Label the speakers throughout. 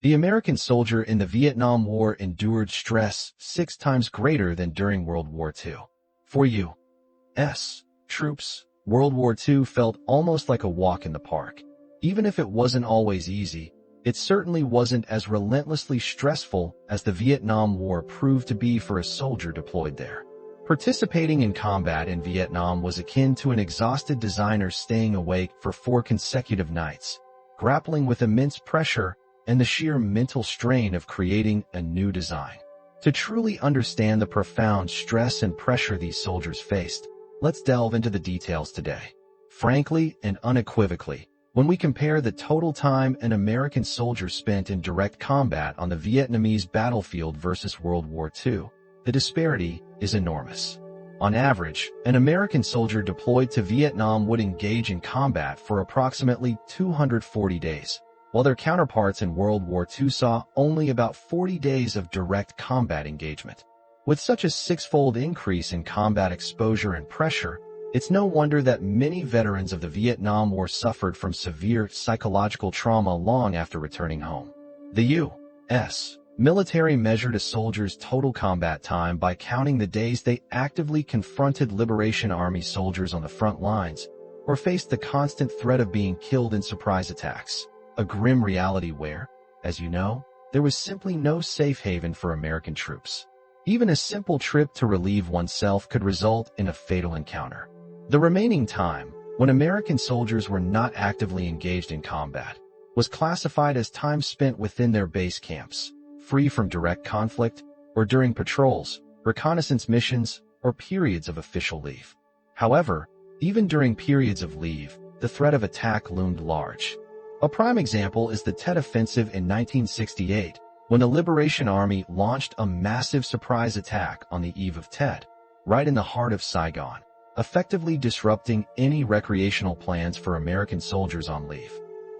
Speaker 1: The American soldier in the Vietnam War endured stress 6 times greater than during World War II. For U.S. troops, World War II felt almost like a walk in the park. Even if it wasn't always easy, it certainly wasn't as relentlessly stressful as the Vietnam War proved to be for a soldier deployed there. Participating in combat in Vietnam was akin to an exhausted designer staying awake for 4 consecutive nights, grappling with immense pressure and the sheer mental strain of creating a new design. To truly understand the profound stress and pressure these soldiers faced, let's delve into the details today. Frankly and unequivocally, when we compare the total time an American soldier spent in direct combat on the Vietnamese battlefield versus World War II, the disparity is enormous. On average, an American soldier deployed to Vietnam would engage in combat for approximately 240 days, while their counterparts in World War II saw only about 40 days of direct combat engagement. With such a 6-fold increase in combat exposure and pressure, it's no wonder that many veterans of the Vietnam War suffered from severe psychological trauma long after returning home. The U.S. military measured a soldier's total combat time by counting the days they actively confronted Liberation Army soldiers on the front lines or faced the constant threat of being killed in surprise attacks, a grim reality where, as you know, there was simply no safe haven for American troops. Even a simple trip to relieve oneself could result in a fatal encounter. The remaining time, when American soldiers were not actively engaged in combat, was classified as time spent within their base camps, free from direct conflict, or during patrols, reconnaissance missions, or periods of official leave. However, even during periods of leave, the threat of attack loomed large. A prime example is the Tet Offensive in 1968, when the Liberation Army launched a massive surprise attack on the eve of Tet, right in the heart of Saigon, effectively disrupting any recreational plans for American soldiers on leave.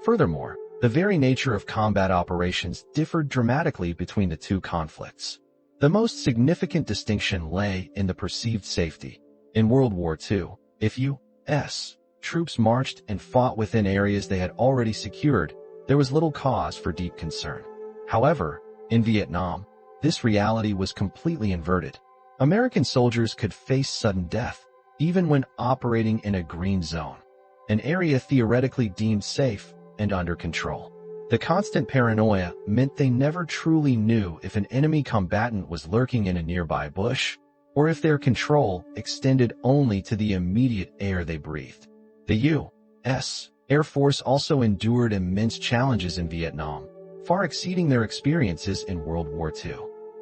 Speaker 1: Furthermore, the very nature of combat operations differed dramatically between the two conflicts. The most significant distinction lay in the perceived safety. In World War II, if U.S. troops marched and fought within areas they had already secured, there was little cause for deep concern. However, in Vietnam, this reality was completely inverted. American soldiers could face sudden death, even when operating in a green zone, an area theoretically deemed safe and under control. The constant paranoia meant they never truly knew if an enemy combatant was lurking in a nearby bush, or if their control extended only to the immediate air they breathed. The U.S. Air Force also endured immense challenges in Vietnam, far exceeding their experiences in World War II.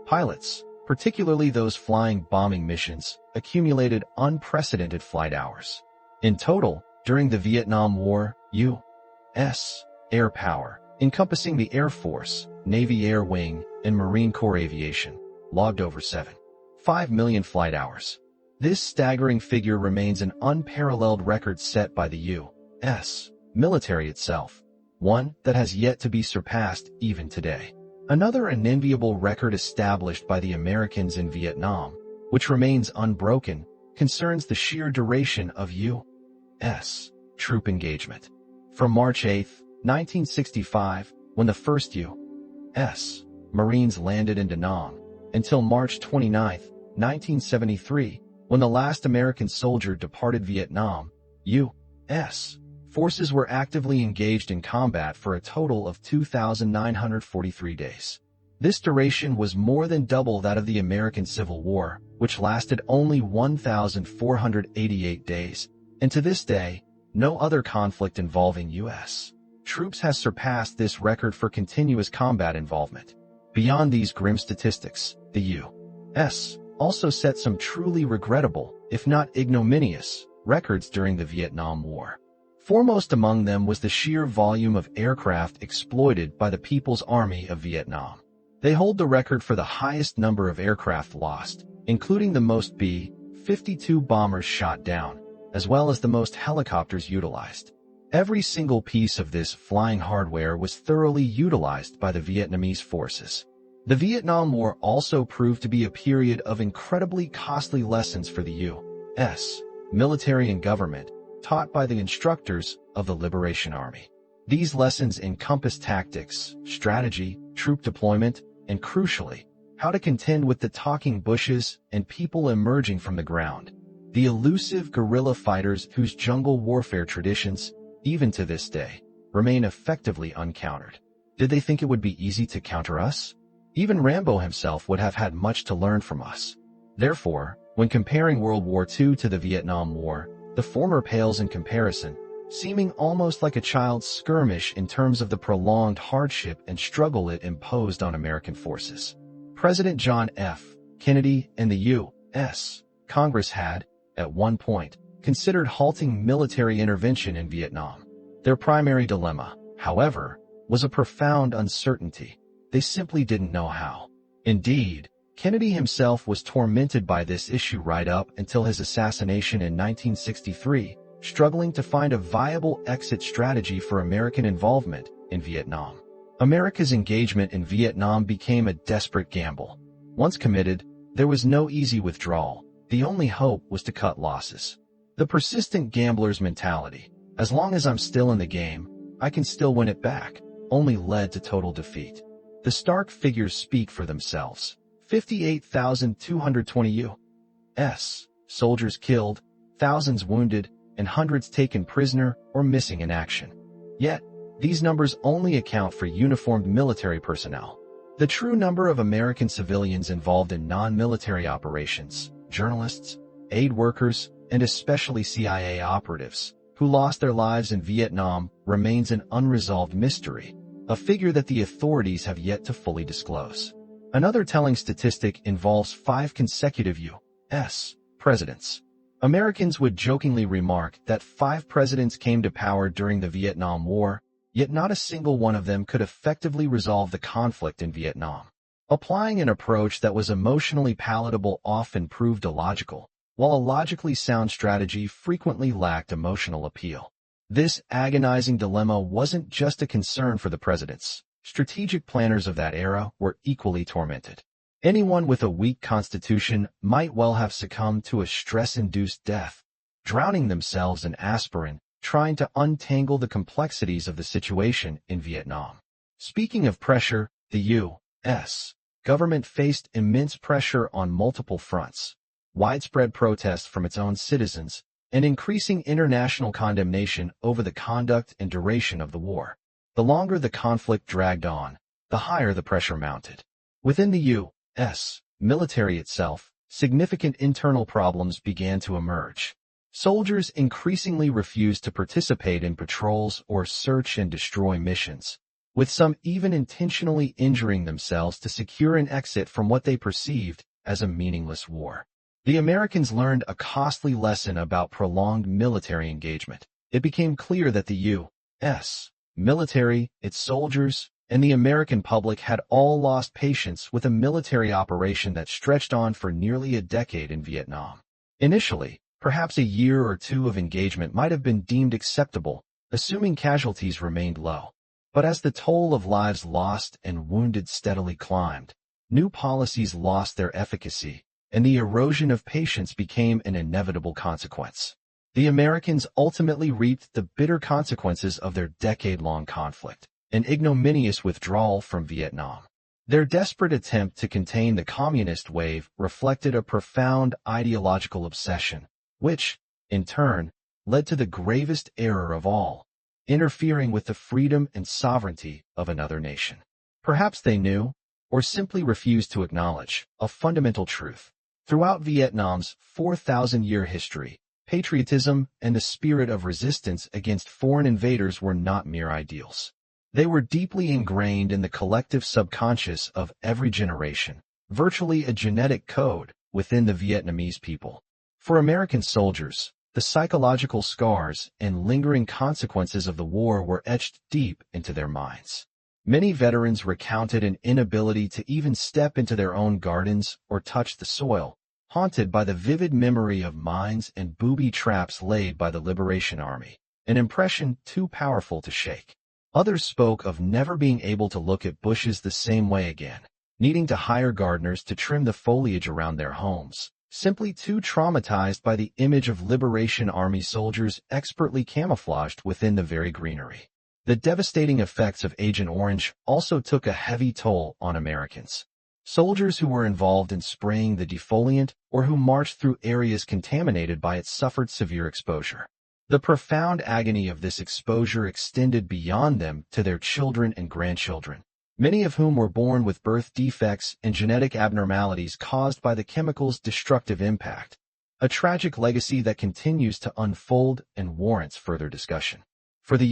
Speaker 1: Pilots, particularly those flying bombing missions, accumulated unprecedented flight hours. In total, during the Vietnam War, U.S. air power, encompassing the Air Force, Navy Air Wing, and Marine Corps Aviation, logged over 7.5 million flight hours. This staggering figure remains an unparalleled record set by the U.S. military itself, one that has yet to be surpassed even today. Another unenviable record established by the Americans in Vietnam, which remains unbroken, concerns the sheer duration of U.S. troop engagement. From March 8, 1965, when the first U.S. Marines landed in Da Nang, until March 29, 1973, when the last American soldier departed Vietnam, U.S. forces were actively engaged in combat for a total of 2,943 days. This duration was more than double that of the American Civil War, which lasted only 1,488 days, and to this day, no other conflict involving U.S. troops has surpassed this record for continuous combat involvement. Beyond these grim statistics, the U.S. also set some truly regrettable, if not ignominious, records during the Vietnam War. Foremost among them was the sheer volume of aircraft exploited by the People's Army of Vietnam. They hold the record for the highest number of aircraft lost, including the most B-52 bombers shot down, as well as the most helicopters utilized. Every single piece of this flying hardware was thoroughly utilized by the Vietnamese forces. The Vietnam War also proved to be a period of incredibly costly lessons for the U.S. military and government, taught by the instructors of the Liberation Army. These lessons encompass tactics, strategy, troop deployment, and crucially, how to contend with the talking bushes and people emerging from the ground. The elusive guerrilla fighters whose jungle warfare traditions, even to this day, remain effectively uncountered. Did they think it would be easy to counter us? Even Rambo himself would have had much to learn from us. Therefore, when comparing World War II to the Vietnam War, the former pales in comparison, seeming almost like a child's skirmish in terms of the prolonged hardship and struggle it imposed on American forces. President John F. Kennedy and the U.S. Congress had, at one point, considered halting military intervention in Vietnam. Their primary dilemma, however, was a profound uncertainty. They simply didn't know how. Indeed, Kennedy himself was tormented by this issue right up until his assassination in 1963, struggling to find a viable exit strategy for American involvement in Vietnam. America's engagement in Vietnam became a desperate gamble. Once committed, there was no easy withdrawal. The only hope was to cut losses. The persistent gambler's mentality, as long as I'm still in the game, I can still win it back, only led to total defeat. The stark figures speak for themselves. 58,220 U.S. soldiers killed, thousands wounded, and hundreds taken prisoner or missing in action. Yet, these numbers only account for uniformed military personnel. The true number of American civilians involved in non-military operations, journalists, aid workers, and especially CIA operatives, who lost their lives in Vietnam, remains an unresolved mystery, a figure that the authorities have yet to fully disclose. Another telling statistic involves 5 consecutive U.S. presidents. Americans would jokingly remark that 5 presidents came to power during the Vietnam War, yet not a single one of them could effectively resolve the conflict in Vietnam. Applying an approach that was emotionally palatable often proved illogical, while a logically sound strategy frequently lacked emotional appeal. This agonizing dilemma wasn't just a concern for the presidents. Strategic planners of that era were equally tormented. Anyone with a weak constitution might well have succumbed to a stress-induced death, drowning themselves in aspirin, trying to untangle the complexities of the situation in Vietnam. Speaking of pressure, the U.S. government faced immense pressure on multiple fronts. Widespread protests from its own citizens, and increasing international condemnation over the conduct and duration of the war. The longer the conflict dragged on, the higher the pressure mounted. Within the U.S. military itself, significant internal problems began to emerge. Soldiers increasingly refused to participate in patrols or search and destroy missions, with some even intentionally injuring themselves to secure an exit from what they perceived as a meaningless war. The Americans learned a costly lesson about prolonged military engagement. It became clear that the U.S. military, its soldiers, and the American public had all lost patience with a military operation that stretched on for nearly a decade in Vietnam. Initially, perhaps a year or 2 of engagement might have been deemed acceptable, assuming casualties remained low. But as the toll of lives lost and wounded steadily climbed, new policies lost their efficacy, and the erosion of patience became an inevitable consequence. The Americans ultimately reaped the bitter consequences of their decade-long conflict, an ignominious withdrawal from Vietnam. Their desperate attempt to contain the communist wave reflected a profound ideological obsession, which, in turn, led to the gravest error of all, interfering with the freedom and sovereignty of another nation. Perhaps they knew, or simply refused to acknowledge, a fundamental truth. Throughout Vietnam's 4,000-year history, patriotism and the spirit of resistance against foreign invaders were not mere ideals. They were deeply ingrained in the collective subconscious of every generation, virtually a genetic code within the Vietnamese people. For American soldiers, the psychological scars and lingering consequences of the war were etched deep into their minds. Many veterans recounted an inability to even step into their own gardens or touch the soil, haunted by the vivid memory of mines and booby traps laid by the Liberation Army, an impression too powerful to shake. Others spoke of never being able to look at bushes the same way again, needing to hire gardeners to trim the foliage around their homes, simply too traumatized by the image of Liberation Army soldiers expertly camouflaged within the very greenery. The devastating effects of Agent Orange also took a heavy toll on Americans. Soldiers who were involved in spraying the defoliant or who marched through areas contaminated by it suffered severe exposure. The profound agony of this exposure extended beyond them to their children and grandchildren, many of whom were born with birth defects and genetic abnormalities caused by the chemical's destructive impact, a tragic legacy that continues to unfold and warrants further discussion. For the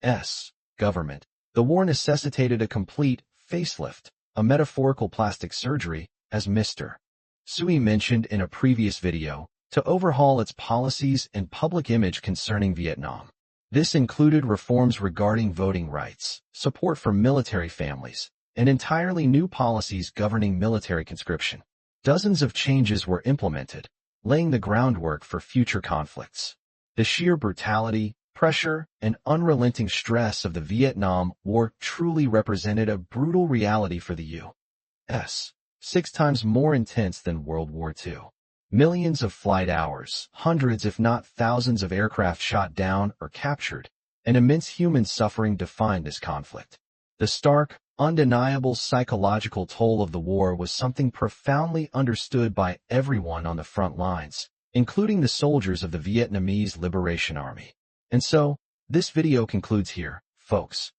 Speaker 1: U.S. government, the war necessitated a complete facelift, a metaphorical plastic surgery, as Mr. Sui mentioned in a previous video, to overhaul its policies and public image concerning Vietnam. This included reforms regarding voting rights, support for military families, and entirely new policies governing military conscription. Dozens of changes were implemented, laying the groundwork for future conflicts. The sheer brutality, pressure, and unrelenting stress of the Vietnam War truly represented a brutal reality for the U.S., 6 times more intense than World War II. Millions of flight hours, hundreds if not thousands of aircraft shot down or captured, and immense human suffering defined this conflict. The stark, undeniable psychological toll of the war was something profoundly understood by everyone on the front lines, including the soldiers of the Vietnamese Liberation Army. And so, this video concludes here, folks.